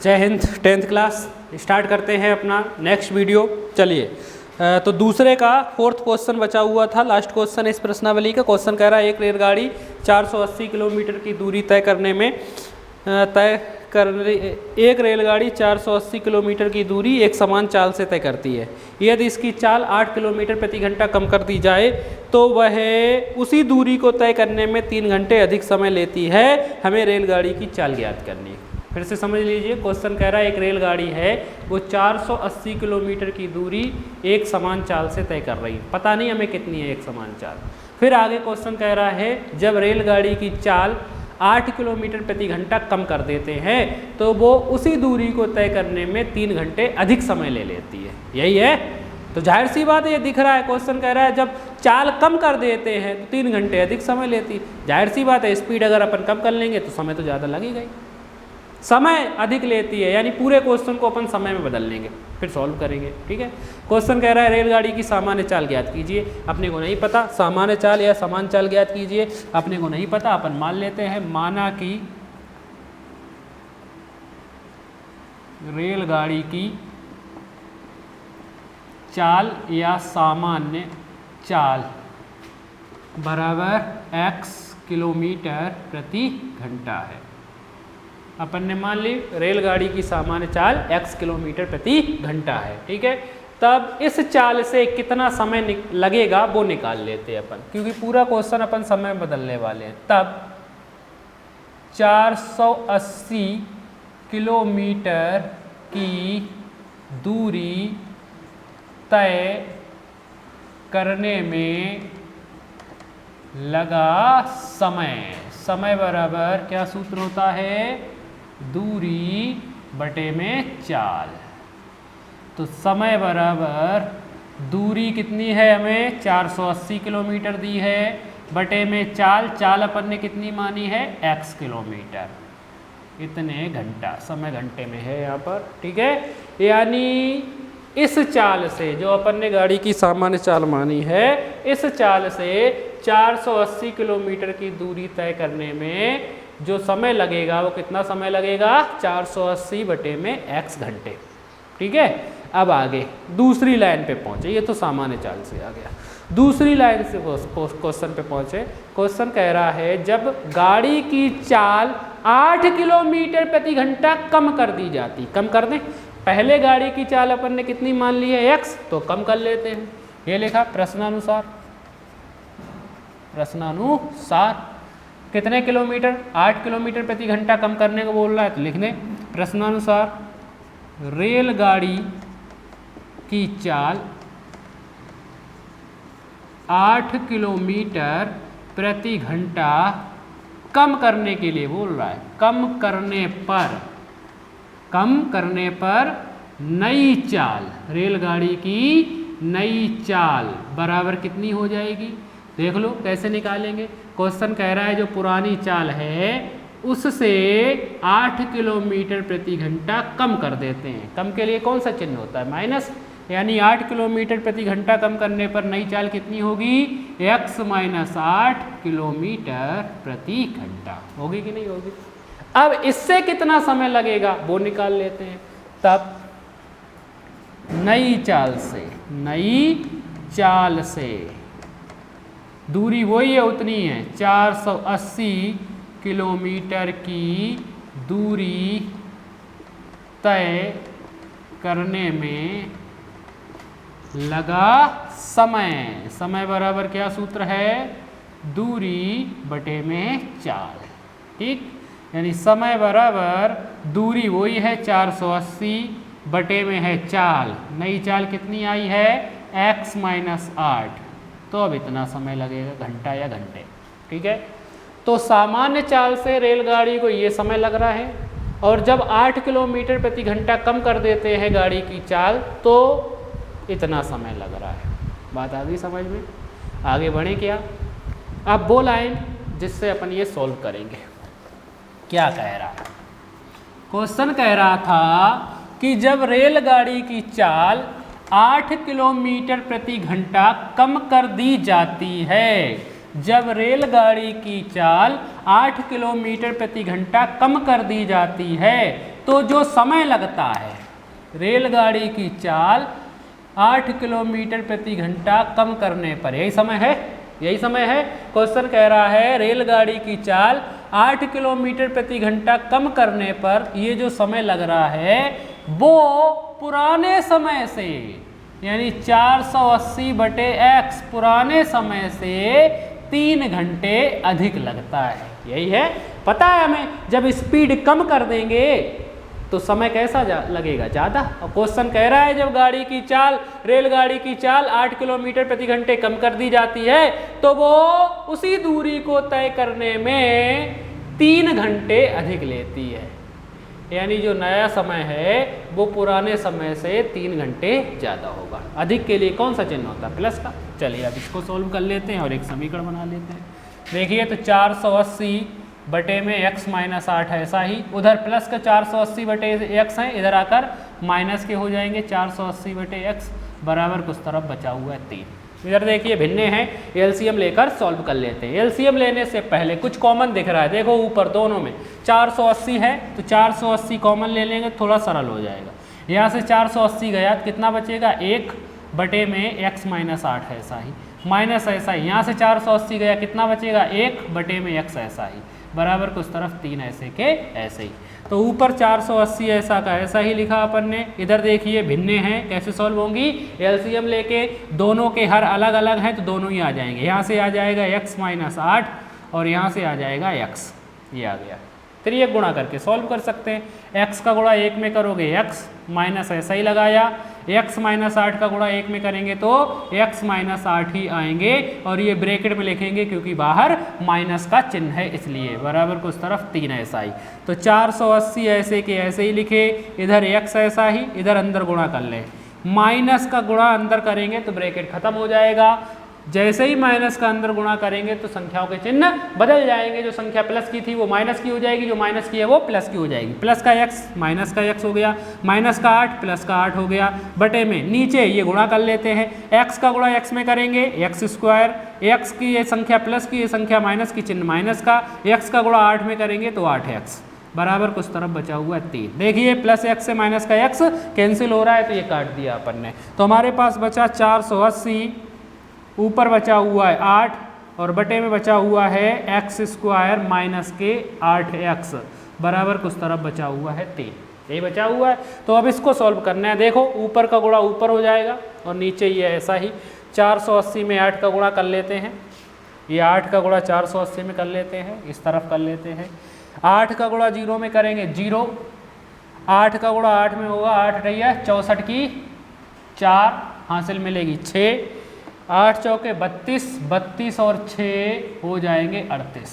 जय Hind. 10th class start करते हैं अपना नेक्स्ट वीडियो। चलिए तो दूसरे का 4th क्वेश्चन बचा हुआ था। लास्ट क्वेश्चन इस प्रश्नावली का। क्वेश्चन कह रहा है एक रेलगाड़ी 480 किलोमीटर की दूरी तय करने एक रेलगाड़ी 480 किलोमीटर की दूरी एक समान चाल से तय करती है। यदि इसकी चाल 8 किलोमीटर प्रति घंटा कम कर दी जाए तो वह उसी दूरी को तय करने में 3 घंटे अधिक समय लेती है। हमें रेलगाड़ी की चाल ज्ञात करनी है। फिर से समझ लीजिए, क्वेश्चन कह रहा है एक रेलगाड़ी है वो 480 किलोमीटर की दूरी एक समान चाल से तय कर रही है। पता नहीं हमें कितनी है एक समान चाल। फिर आगे क्वेश्चन कह रहा है जब रेलगाड़ी की चाल 8 किलोमीटर प्रति घंटा कम कर देते हैं तो वो उसी दूरी को तय करने में 3 घंटे अधिक समय ले लेती है। यही है, तो जाहिर सी बात है ये दिख रहा है। क्वेश्चन कह रहा है जब चाल कम कर देते हैं तो 3 घंटे अधिक समय लेती है। जाहिर सी बात है स्पीड अगर अपन कम कर लेंगे तो समय तो ज़्यादा लगेगा ही, समय अधिक लेती है, यानी पूरे क्वेश्चन को अपन समय में बदल लेंगे फिर सॉल्व करेंगे। ठीक है। क्वेश्चन कह रहा है रेलगाड़ी की सामान्य चाल ज्ञात कीजिए। अपने को नहीं पता, सामान्य चाल या समान चाल ज्ञात कीजिए। अपने को नहीं पता, अपन मान लेते हैं माना कि रेलगाड़ी की चाल या सामान्य चाल बराबर x किलोमीटर प्रति घंटा है। अपन ने मान ली रेलगाड़ी की सामान्य चाल x किलोमीटर प्रति घंटा है। ठीक है। तब इस चाल से कितना समय लगेगा वो निकाल लेते हैं अपन, क्योंकि पूरा क्वेश्चन अपन समय में बदलने वाले हैं। तब 480 किलोमीटर की दूरी तय करने में लगा समय बराबर क्या सूत्र होता है, दूरी बटे में चाल। तो समय बराबर दूरी कितनी है, हमें 480 किलोमीटर दी है, बटे में चाल अपन ने कितनी मानी है, x किलोमीटर, इतने घंटा, समय घंटे में है यहाँ पर। ठीक है। यानी इस चाल से जो अपन ने गाड़ी की सामान्य चाल मानी है, इस चाल से 480 किलोमीटर की दूरी तय करने में जो समय लगेगा वो कितना समय लगेगा, 480 बटे में x घंटे। ठीक है। अब आगे दूसरी लाइन पे पहुंचे। ये तो सामान्य चाल से आ गया। दूसरी लाइन से क्वेश्चन पे पहुंचे। क्वेश्चन कह रहा है जब गाड़ी की चाल 8 किलोमीटर प्रति घंटा कम कर दी जाती, कम कर दें, पहले गाड़ी की चाल अपन ने कितनी मान ली है x, तो कम कर लेते हैं। ये लिखा प्रश्नानुसार कितने किलोमीटर, 8 किलोमीटर प्रति घंटा कम करने को बोल रहा है तो लिख दें प्रश्नानुसार रेलगाड़ी की चाल 8 किलोमीटर प्रति घंटा कम करने के लिए बोल रहा है। कम करने पर नई चाल, रेलगाड़ी की नई चाल बराबर कितनी हो जाएगी, देख लो कैसे निकालेंगे। क्वेश्चन कह रहा है जो पुरानी चाल है उससे 8 किलोमीटर प्रति घंटा कम कर देते हैं। कम के लिए कौन सा चिन्ह होता है, माइनस, यानी 8 किलोमीटर प्रति घंटा कम करने पर नई चाल कितनी होगी, x - 8 किलोमीटर प्रति घंटा। होगी कि नहीं होगी। अब इससे कितना समय लगेगा वो निकाल लेते हैं। तब नई चाल से दूरी वही है, उतनी है, 480 किलोमीटर की दूरी तय करने में लगा समय बराबर क्या सूत्र है, दूरी बटे में चाल। ठीक। यानी समय बराबर दूरी वही है 480 बटे में है चाल। नई चाल कितनी आई है, x - 8, तो अब इतना समय लगेगा, घंटा या घंटे। ठीक है। तो सामान्य चाल से रेलगाड़ी को ये समय लग रहा है, और जब 8 किलोमीटर प्रति घंटा कम कर देते हैं गाड़ी की चाल तो इतना समय लग रहा है। बात आ गई समझ में। आगे बढ़े क्या, अब वो लाइन जिससे अपन ये सॉल्व करेंगे। क्या कह रहा है, क्वेश्चन कह रहा था कि जब रेलगाड़ी की चाल 8 किलोमीटर प्रति घंटा कम कर दी जाती है, जब रेलगाड़ी की चाल 8 किलोमीटर प्रति घंटा कम कर दी जाती है तो जो समय लगता है रेलगाड़ी की चाल 8 किलोमीटर प्रति घंटा कम करने पर, यही समय है, यही समय है। क्वेश्चन कह रहा है रेलगाड़ी की चाल 8 किलोमीटर प्रति घंटा कम करने पर ये जो समय लग रहा है वो पुराने समय से, यानी 480/x पुराने समय से 3 घंटे अधिक लगता है। यही है, पता है हमें जब स्पीड कम कर देंगे तो समय कैसा लगेगा, ज़्यादा। और क्वेश्चन कह रहा है जब गाड़ी की चाल, रेलगाड़ी की चाल 8 किलोमीटर प्रति घंटे कम कर दी जाती है तो वो उसी दूरी को तय करने में 3 घंटे अधिक लेती है, यानी जो नया समय है वो पुराने समय से 3 घंटे ज़्यादा होगा। अधिक के लिए कौन सा चिन्ह होता है, प्लस का। चलिए अब इसको सोल्व कर लेते हैं और एक समीकरण बना लेते हैं। देखिए तो 480 बटे में x माइनस 8 है, ऐसा ही उधर प्लस का 480 बटे x है, इधर आकर माइनस के हो जाएंगे 480 बटे x बराबर कुछ तरफ बचा हुआ है 3। इधर देखिए भिन्ने हैं, एलसीएम लेकर सॉल्व कर लेते हैं। एलसीएम लेने से पहले कुछ कॉमन दिख रहा है, देखो ऊपर दोनों में 480 है तो 480 कॉमन ले लेंगे, थोड़ा सरल हो जाएगा। यहाँ से 480 गया तो कितना बचेगा, 1 बटे में x माइनस 8 है, ऐसा ही माइनस ऐसा ही। यहाँ से 480 गया कितना बचेगा, 1 बटे में x ऐसा ही बराबर कुछ तरफ 3 ऐसे के ऐसे ही। तो ऊपर 480 ऐसा का ऐसा ही लिखा अपन ने। इधर देखिए भिन्ने हैं, कैसे सॉल्व होंगी, एलसीएम लेके दोनों के हर अलग अलग हैं तो दोनों ही आ जाएंगे। यहाँ से आ जाएगा x माइनस 8 और यहाँ से आ जाएगा x, ये आ गया। फिर ये गुणा करके सॉल्व कर सकते हैं। x का गुणा 1 में करोगे x माइनस ऐसा ही लगाया, x माइनस 8 का गुणा 1 में करेंगे तो x माइनस 8 ही आएंगे और ये ब्रैकेट में लिखेंगे क्योंकि बाहर माइनस का चिन्ह है इसलिए, बराबर कुछ तरफ 3 ऐसा ही। तो 480 ऐसे के ऐसे ही लिखे, इधर x ऐसा ही, इधर अंदर गुणा कर ले। माइनस का गुणा अंदर करेंगे तो ब्रैकेट खत्म हो जाएगा। जैसे ही माइनस का अंदर गुणा करेंगे तो संख्याओं के चिन्ह बदल जाएंगे, जो संख्या प्लस की थी वो माइनस की हो जाएगी, जो माइनस की है वो प्लस की हो जाएगी। प्लस का x माइनस का x हो गया, माइनस का 8 प्लस का 8 हो गया, बटे में नीचे ये गुणा कर लेते हैं। x का गुणा x में करेंगे x स्क्वायर, x की ये संख्या प्लस की, ये संख्या माइनस की, चिन्ह माइनस का, x का गुणा 8 में करेंगे तो 8x बराबर कुछ तरफ बचा हुआ है 3। देखिए प्लस x से माइनस का x कैंसिल हो रहा है तो ये काट दिया अपन ने। तो हमारे पास बचा 480, ऊपर बचा हुआ है 8 और बटे में बचा हुआ है x स्क्वायर माइनस के 8x बराबर कुछ तरफ बचा हुआ है 3, यही बचा हुआ है। तो अब इसको सॉल्व करना है। देखो ऊपर का गुणा ऊपर हो जाएगा और नीचे ये ऐसा ही। 480 में 8 का गुणा कर लेते हैं, ये 8 का गुणा 480 में कर लेते हैं, इस तरफ कर लेते हैं। 8 का गुणा 0 में करेंगे 0, 8 का गुणा 8 में होगा 8 रहिया 64 की 4 हासिल मिलेगी 6, 8 चौके 32, 32 और 6 हो जाएंगे 38।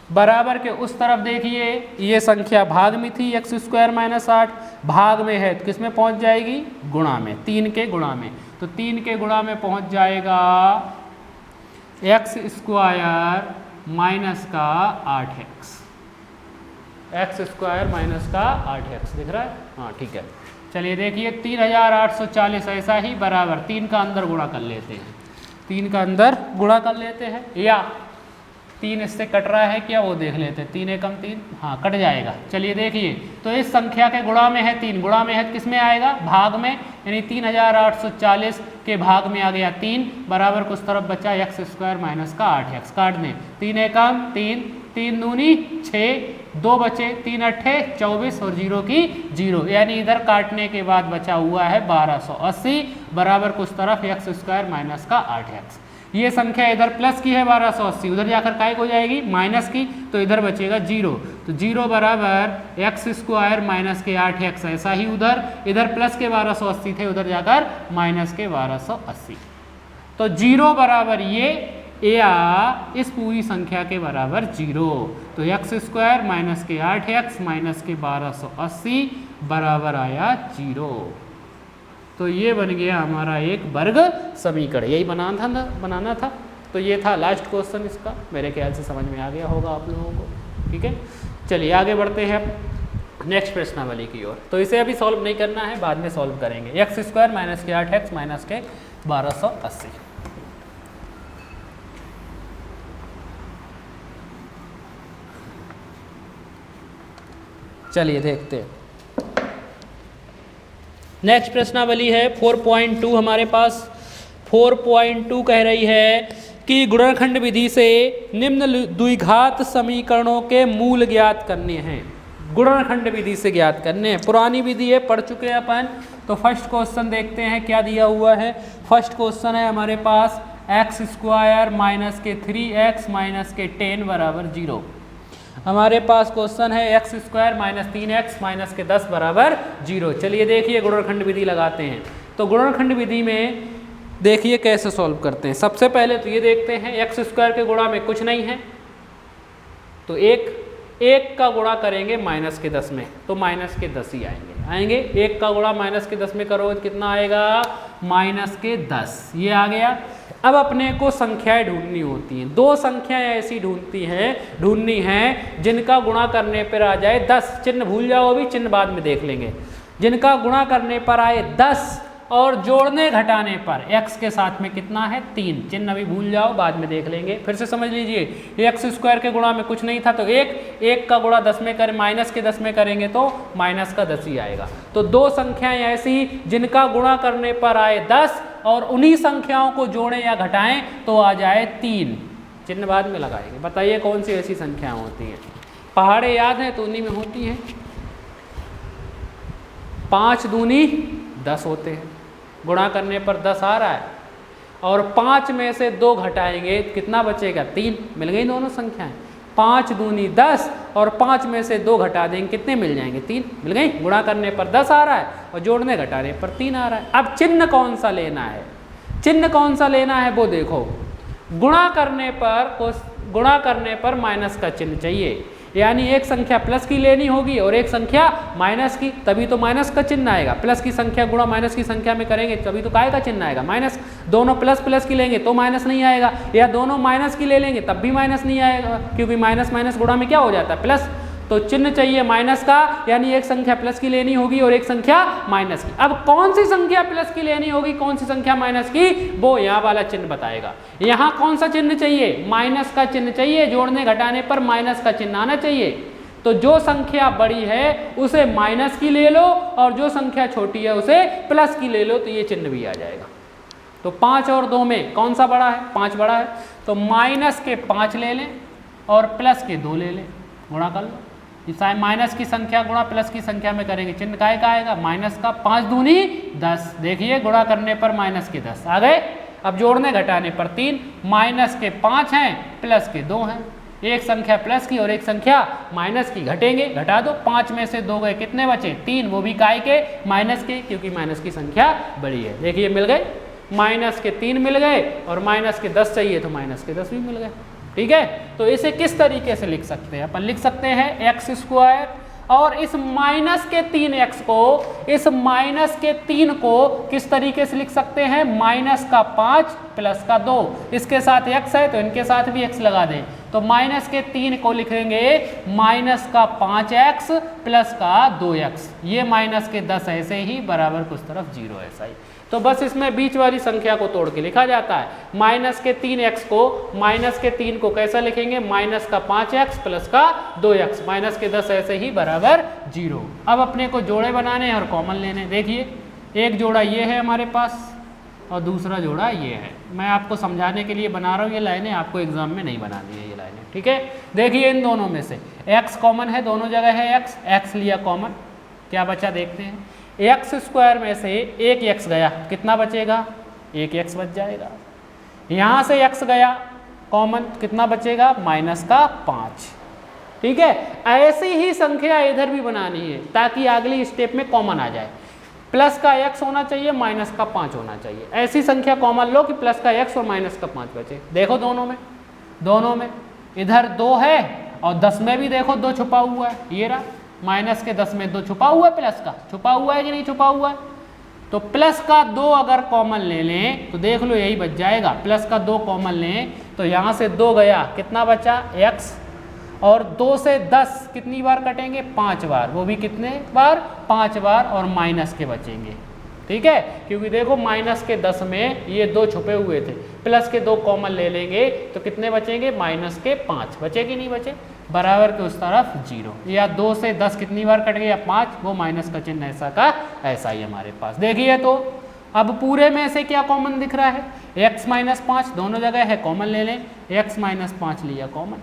बराबर के उस तरफ देखिए ये संख्या भाग में थी x स्क्वायर माइनस 8, भाग में है तो किस में पहुंच जाएगी, गुणा में, 3 के गुणा में। तो 3 के गुणा में पहुंच जाएगा x स्क्वायर माइनस का 8x, x स्क्वायर माइनस का 8x दिख रहा है, हाँ ठीक है। चलिए देखिए 3840 ऐसा ही बराबर 3 का अंदर गुणा कर लेते हैं, 3 का अंदर गुणा कर लेते हैं, या 3 इससे कट रहा है क्या वो देख लेते हैं। 3 एकम 3, हाँ कट जाएगा। चलिए देखिए तो इस संख्या के गुणा में है 3, गुणा में है किस में आएगा, भाग में, यानी 3840 के भाग में आ गया 3 बराबर कुछ तरफ बचा x स्क्वायर माइनस का 8x। काट दें, 3 एकम 3, 3 दूनी 6, 2 बचे, 3 अट्ठे 24 और 0 की 0, यानी इधर काटने के बाद बचा हुआ है 1280 बराबर कुछ तरफ x स्क्वायर माइनस का 8x। ये संख्या इधर प्लस की है 1280, उधर जाकर काय हो जाएगी माइनस की, तो इधर बचेगा 0। तो 0 बराबर x स्क्वायर माइनस के 8x, ऐसा ही उधर, इधर प्लस के 1280 थे, उधर जाकर माइनस के 1280। तो 0 बराबर ये या इस पूरी संख्या के बराबर 0। तो x स्क्वायर माइनस के 8x माइनस के 1280 बराबर आया 0। तो ये बन गया हमारा एक वर्ग समीकरण, यही बनाना था। तो ये था लास्ट क्वेश्चन इसका, मेरे ख्याल से समझ में आ गया होगा आप लोगों को, ठीक है। चलिए आगे बढ़ते हैं अब नेक्स्ट प्रश्नावली की ओर। तो इसे अभी सॉल्व नहीं करना है, बाद में सॉल्व करेंगे। x स्क्वायर माइनस के 8x माइनस के 1280। चलिए देखते हैं। नेक्स्ट प्रश्नावली है 4.2 हमारे पास। 4.2 कह रही है कि गुणनखंड विधि से निम्न द्विघात समीकरणों के मूल ज्ञात करने हैं। गुणनखंड विधि से ज्ञात करने हैं। पुरानी विधि है, पढ़ चुके हैं अपन। तो फर्स्ट क्वेश्चन देखते हैं क्या दिया हुआ है। फर्स्ट क्वेश्चन है हमारे पास एक्स स्क्वायर माइनस के 3x माइनस के 10 बराबर 0। हमारे पास क्वेश्चन है x square minus 3x minus के 10 बराबर 0। चलिए देखिए गुणनखंड विधि लगाते हैं। तो गुणनखंड विधि में देखिए कैसे सॉल्व करते हैं। सबसे पहले तो ये देखते हैं एक्स स्क्वायर के गुणा में कुछ नहीं है, तो एक का गुणा करेंगे माइनस के 10 में, तो माइनस के 10 ही आएंगे। एक का गुणा माइनस के 10 में करोगे तो कितना आएगा, माइनस के 10। ये आ गया। अब अपने को संख्याएं ढूंढनी होती हैं। दो संख्याएं ऐसी ढूंढनी हैं जिनका गुणा करने पर आ जाए 10। चिन्ह भूल जाओ, अभी चिन्ह बाद में देख लेंगे। जिनका गुणा करने पर आए 10 और जोड़ने घटाने पर x के साथ में कितना है 3। चिन्ह अभी भूल जाओ, बाद में देख लेंगे। फिर से समझ लीजिए, एक्स स्क्वायर के गुणा में कुछ नहीं था, तो एक का गुणा 10 में करें, माइनस के 10 में करेंगे तो माइनस का 10 ही आएगा। तो दो संख्याएं ऐसी जिनका गुणा करने पर आए 10 और उन्हीं संख्याओं को जोड़ें या घटाएं तो आ जाए 3। चिन्ह बाद में लगाएंगे। बताइए कौन सी ऐसी संख्याएं होती हैं। पहाड़े याद हैं तो उन्हीं में होती हैं। 5 दूनी 10 होते हैं, गुणा करने पर 10 आ रहा है, और 5 में से 2 घटाएंगे कितना बचेगा 3। मिल गई दोनों संख्याएं। 5 दूनी 10 और 5 में से 2 घटा देंगे, कितने मिल जाएंगे 3। मिल गई। गुणा करने पर 10 आ रहा है और जोड़ने घटाने पर 3 आ रहा है। अब चिन्ह कौन सा लेना है, चिन्ह कौन सा लेना है वो देखो। गुणा करने पर माइनस का चिन्ह चाहिए, यानी एक संख्या प्लस की लेनी होगी और एक संख्या माइनस की, तभी तो माइनस का चिन्ह आएगा। प्लस की संख्या गुणा माइनस की संख्या में करेंगे तभी तो काय का चिन्ह आएगा, माइनस। दोनों प्लस की लेंगे तो माइनस नहीं आएगा, या दोनों माइनस की ले लेंगे तब भी माइनस नहीं आएगा, क्योंकि माइनस माइनस गुणा में क्या हो जाता है प्लस। तो चिन्ह चाहिए माइनस का, यानी एक संख्या प्लस की लेनी होगी और एक संख्या माइनस की। अब कौन सी संख्या प्लस की लेनी होगी, कौन सी संख्या माइनस की, वो यहाँ वाला चिन्ह बताएगा। यहाँ कौन सा चिन्ह चाहिए, माइनस का चिन्ह चाहिए। जोड़ने घटाने पर माइनस का चिन्ह आना चाहिए। तो जो संख्या बड़ी है उसे माइनस की ले लो और जो संख्या छोटी है उसे प्लस की ले लो, तो ये चिन्ह भी आ जाएगा। तो 5 और 2 में कौन सा बड़ा है, 5 बड़ा है, तो माइनस के 5 ले लें और प्लस के 2 ले लें, गुणा कर लो। माइनस की संख्या गुणा प्लस की संख्या में करेंगे, चिन्ह काय का आएगा, माइनस का। 5 दूनी 10, देखिए गुणा करने पर माइनस के 10 आ गए। अब जोड़ने घटाने पर 3, माइनस के 5 हैं प्लस के 2 हैं। एक संख्या प्लस की और एक संख्या माइनस की, घटेंगे, घटा दो। 5 में से 2 गए, कितने बचे 3, वो भी काय के, माइनस के, क्योंकि माइनस की संख्या बड़ी है। देखिए मिल गए, माइनस के 3 मिल गए और माइनस के 10 चाहिए तो माइनस के 10 भी मिल गए। ठीक है, तो इसे किस तरीके से लिख सकते हैं, अपन लिख सकते हैं एक्स स्क्वायर और इस माइनस के 3x को, इस माइनस के 3 को किस तरीके से लिख सकते हैं, माइनस का 5 प्लस का 2। इसके साथ x है तो इनके साथ भी x लगा दें, तो माइनस के 3 को लिखेंगे माइनस का 5x प्लस का 2x। ये माइनस के 10 ऐसे ही बराबर कुछ तरफ 0 ऐसा ही। तो बस इसमें बीच वाली संख्या को तोड़ के लिखा जाता है। माइनस के 3x को, माइनस के 3 को कैसा लिखेंगे, माइनस का 5x प्लस का 2x। माइनस के 10 ऐसे ही बराबर 0। अब अपने को जोड़े बनाने हैं और कॉमन लेने। देखिए एक जोड़ा ये है हमारे पास और दूसरा जोड़ा ये है। मैं आपको समझाने के लिए बना रहा हूँ ये लाइनें, आपको एग्जाम में नहीं बनानी है ये लाइनें। ठीक है, देखिए इन दोनों में से x कॉमन है, दोनों जगह है x लिया कॉमन, क्या बचा देखते हैं। एक्स स्क्वायर में से एक x गया, कितना बचेगा, एक x बच जाएगा। यहाँ से x गया कॉमन, कितना बचेगा, माइनस का 5। ठीक है, ऐसी ही संख्या इधर भी बनानी है ताकि अगली स्टेप में कॉमन आ जाए। प्लस का x होना चाहिए, माइनस का 5 होना चाहिए। ऐसी संख्या कॉमन लो कि प्लस का x और माइनस का 5 बचे। देखो दोनों में इधर 2 है और 10 में भी देखो 2 छुपा हुआ है, ये रहा। माइनस के 10 में 2 छुपा हुआ है, प्लस का छुपा हुआ है कि नहीं छुपा हुआ है। तो प्लस का 2 अगर कॉमन ले लें तो देख लो यही बच जाएगा। प्लस का 2 कॉमन लें तो यहाँ से 2 गया, कितना बचा x, और 2 से 10 कितनी बार कटेंगे, 5 बार, वो भी कितने बार, 5 बार, और माइनस के बचेंगे। ठीक है, क्योंकि देखो माइनस के 10 में ये 2 छुपे हुए थे, प्लस के 2 कॉमन ले लेंगे तो कितने बचेंगे, माइनस के 5 बचे कि नहीं बचे। बराबर के उस तरफ 0, या 2 से 10 कितनी बार कट गया 5, वो माइनस का चिन्ह ऐसा का ऐसा ही हमारे पास। देखिए तो अब पूरे में से क्या कॉमन दिख रहा है, x माइनस 5 दोनों जगह है, कॉमन ले लें, x माइनस 5 लिया कॉमन।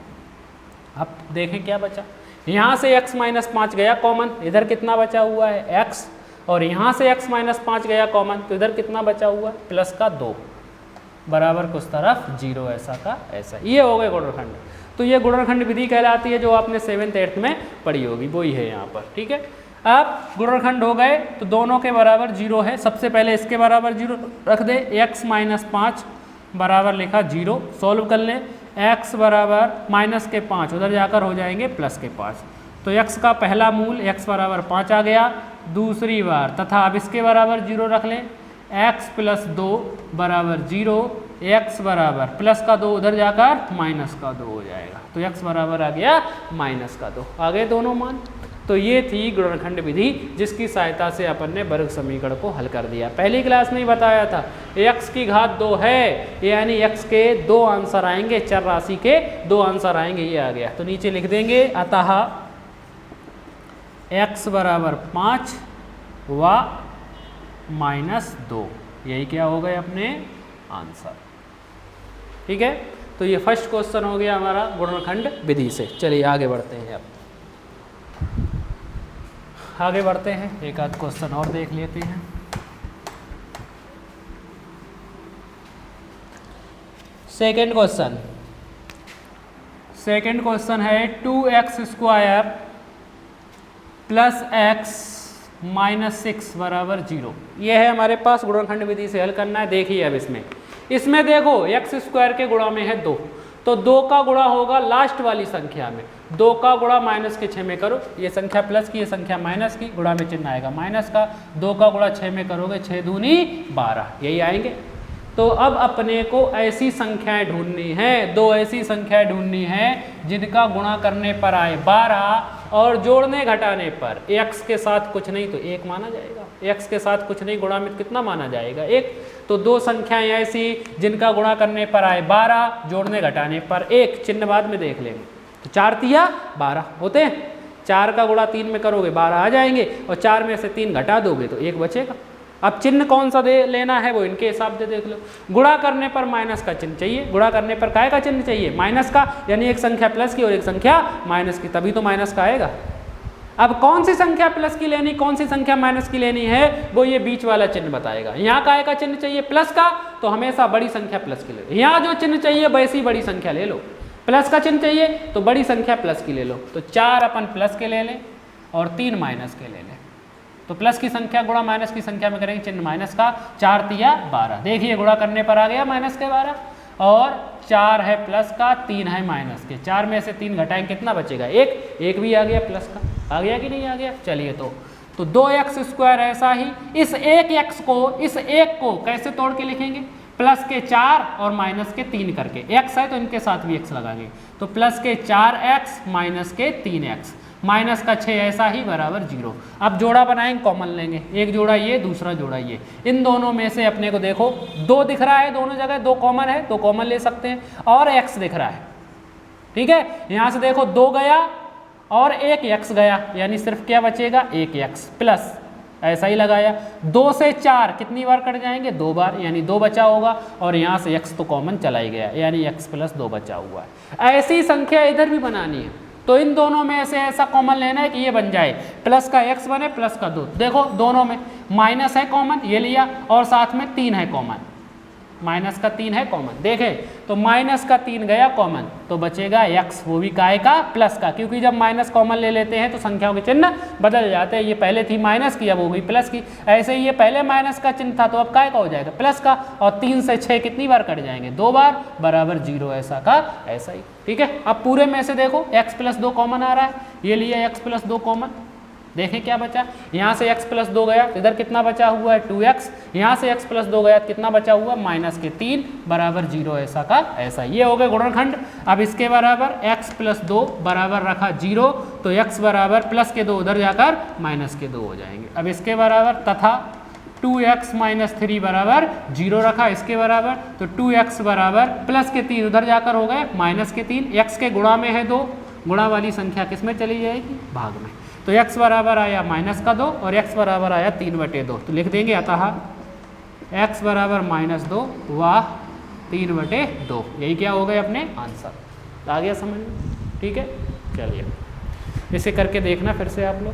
अब देखें क्या बचा, यहाँ से x माइनस 5 गया कॉमन, इधर कितना बचा हुआ है x, और यहाँ से x माइनस 5 गया कॉमन, तो इधर कितना बचा हुआ है प्लस का 2, बराबर को उस तरफ 0 ऐसा का ऐसा। ये हो गए गुणनखंड। तो ये गुणनखंड विधि कहलाती है, जो आपने 7th 8th में पढ़ी होगी, वही है यहाँ पर, ठीक है। अब गुणनखंड हो गए तो दोनों के बराबर 0 है, सबसे पहले इसके बराबर 0 रख दे, x माइनस 5 बराबर लिखा 0, सॉल्व कर लें, x बराबर माइनस के 5 उधर जाकर हो जाएंगे प्लस के 5, तो x का पहला मूल x बराबर 5 आ गया, दूसरी बार तथा अब इसके बराबर 0 रख लें, x प्लस 2 बराबर 0, x बराबर प्लस का 2 उधर जाकर माइनस का 2 हो जाएगा, तो x बराबर आ गया माइनस का 2, आ गए दोनों मान। तो ये थी गुणनखंड विधि, जिसकी सहायता से अपन ने वर्ग समीकरण को हल कर दिया। पहली क्लास में ही बताया था x की घात 2 है, यानी x के 2 आंसर आएंगे, चर राशि के 2 आंसर आएंगे, ये आ गया। तो नीचे लिख देंगे अतः x बराबर 5 व माइनस 2, यही क्या हो गए अपने आंसर, ठीक है। तो ये फर्स्ट क्वेश्चन हो गया हमारा गुणनखंड विधि से। चलिए आगे बढ़ते हैं, अब आगे बढ़ते हैं, एक आध क्वेश्चन और देख लेते हैं। सेकंड क्वेश्चन है 2x square plus x minus 6 बराबर 0। यह है हमारे पास, गुणनखंड विधि से हल करना है। देखिए अब इसमें देखो x स्क्वायर के गुणा में है 2, तो 2 का गुणा होगा लास्ट वाली संख्या में, 2 का गुणा माइनस के 6 में करो, ये संख्या प्लस की, ये संख्या माइनस की, गुणा में चिन्ह आएगा माइनस का, 2 का गुणा 6 में करोगे 6 दूनी 12, यही आएंगे। तो अब अपने को ऐसी संख्याएं ढूंढनी है, 2 ऐसी संख्याएं ढूंढनी है जिनका गुणा करने पर आए 12 और जोड़ने घटाने पर x के साथ कुछ नहीं तो 1 माना जाएगा, x के साथ कुछ नहीं गुणा में कितना माना जाएगा 1। तो 2 संख्याएं ऐसी जिनका गुणा करने पर आए 12, जोड़ने घटाने पर 1, चिन्ह बाद में देख लेंगे। तो 4 तिया 12 होते हैं, 4 का गुणा 3 में करोगे 12 आ जाएंगे, और 4 में से 3 घटा दोगे तो 1 बचेगा। अब चिन्ह कौन सा दे लेना है वो इनके हिसाब से देख लो। गुणा करने पर माइनस का चिन्ह चाहिए, गुणा करने पर काय का चिन्ह चाहिए माइनस का, यानी एक संख्या प्लस की और एक संख्या माइनस की, तभी तो माइनस का आएगा। अब कौन सी संख्या प्लस की लेनी, कौन सी संख्या माइनस की लेनी है, वो ये बीच वाला चिन्ह बताएगा। यहाँ काय का चिन्ह चाहिए प्लस का, तो हमेशा बड़ी संख्या प्लस की ले लो। यहाँ जो चिन्ह चाहिए वैसी बड़ी संख्या ले लो, प्लस का चिन्ह चाहिए तो बड़ी संख्या प्लस की ले लो। तो 4 अपन प्लस के ले लें और 3 माइनस के ले लें, तो प्लस की संख्या गुणा माइनस की संख्या में करेंगे चिन्ह माइनस का, 4 तिया 12। देखिए गुणा करने पर आ गया माइनस के 12, और 4 है प्लस का, 3 है माइनस के, 4 में से 3 घटाएंगे कितना बचेगा 1 भी आ गया प्लस का, आ गया कि नहीं आ गया। चलिए तो 2x स्क्वायर ऐसा ही, इस 1x को, इस 1 को कैसे तोड़ के लिखेंगे, प्लस के 4 और माइनस के 3 करके, x है तो इनके साथ भी x लगाएंगे, तो प्लस के 4x माइनस के 3x, माइनस का 6 ऐसा ही बराबर 0। अब जोड़ा बनाएंगे, कॉमन लेंगे, एक जोड़ा ये दूसरा जोड़ा ये, इन दोनों में से अपने को देखो 2 दिख रहा है, दोनों जगह 2 कॉमन है, 2 कॉमन ले सकते हैं, और x दिख रहा है, ठीक है। यहाँ से देखो 2 गया और 1x गया, यानी सिर्फ क्या बचेगा 1x प्लस, ऐसा ही लगाया। 2 से 4 कितनी बार कट जाएंगे 2 बार, यानी 2 बचा होगा, और यहाँ से x तो कॉमन चला ही गया, यानी x प्लस 2 बचा हुआ है। ऐसी संख्या इधर भी बनानी है, तो इन दोनों में से ऐसा कॉमन लेना है कि ये बन जाए, प्लस का x बने प्लस का 2। देखो दोनों में माइनस है कॉमन, ये लिया, और साथ में 3 है कॉमन, माइनस का 3 है कॉमन, देखें तो माइनस का 3 गया कॉमन, तो बचेगा x, वो भी काय का प्लस का, क्योंकि जब माइनस कॉमन ले लेते हैं तो संख्याओं के चिन्ह बदल जाते हैं। ये पहले थी माइनस की, अब हो गई प्लस की। ऐसे ही ये पहले माइनस का चिन्ह था तो अब काय का हो जाएगा प्लस का, और 3 से 6 कितनी बार कट जाएंगे 2 बार, बराबर 0 ऐसा का ऐसा ही, ठीक है। अब पूरे में से देखो x प्लस 2 कॉमन आ रहा है, ये लिया x प्लस 2 कॉमन, देखें क्या बचा, यहाँ से x प्लस 2 गया, इधर कितना बचा हुआ है 2x, यहाँ से x प्लस 2 गया, कितना बचा हुआ माइनस के 3 बराबर 0 ऐसा का ऐसा। ये हो गए गुणनखंड। अब इसके बराबर x प्लस 2 बराबर रखा 0, तो x बराबर प्लस के 2 उधर जाकर माइनस के 2 हो जाएंगे। अब इसके बराबर तथा 2x माइनस 3 बराबर 0 रखा, इसके बराबर तो 2x बराबर प्लस के 3 उधर जाकर हो गए माइनस के 3, x के गुणा में है 2, गुणा वाली संख्या किस में चली जाएगी, भाग में। तो x बराबर आया -2 और x बराबर आया 3/2, तो लिख देंगे अतः x बराबर -2 व 3/2, यही क्या हो गए अपने आंसर। आ गया समझ में, ठीक है। चलिए इसे करके देखना फिर से आप लोग।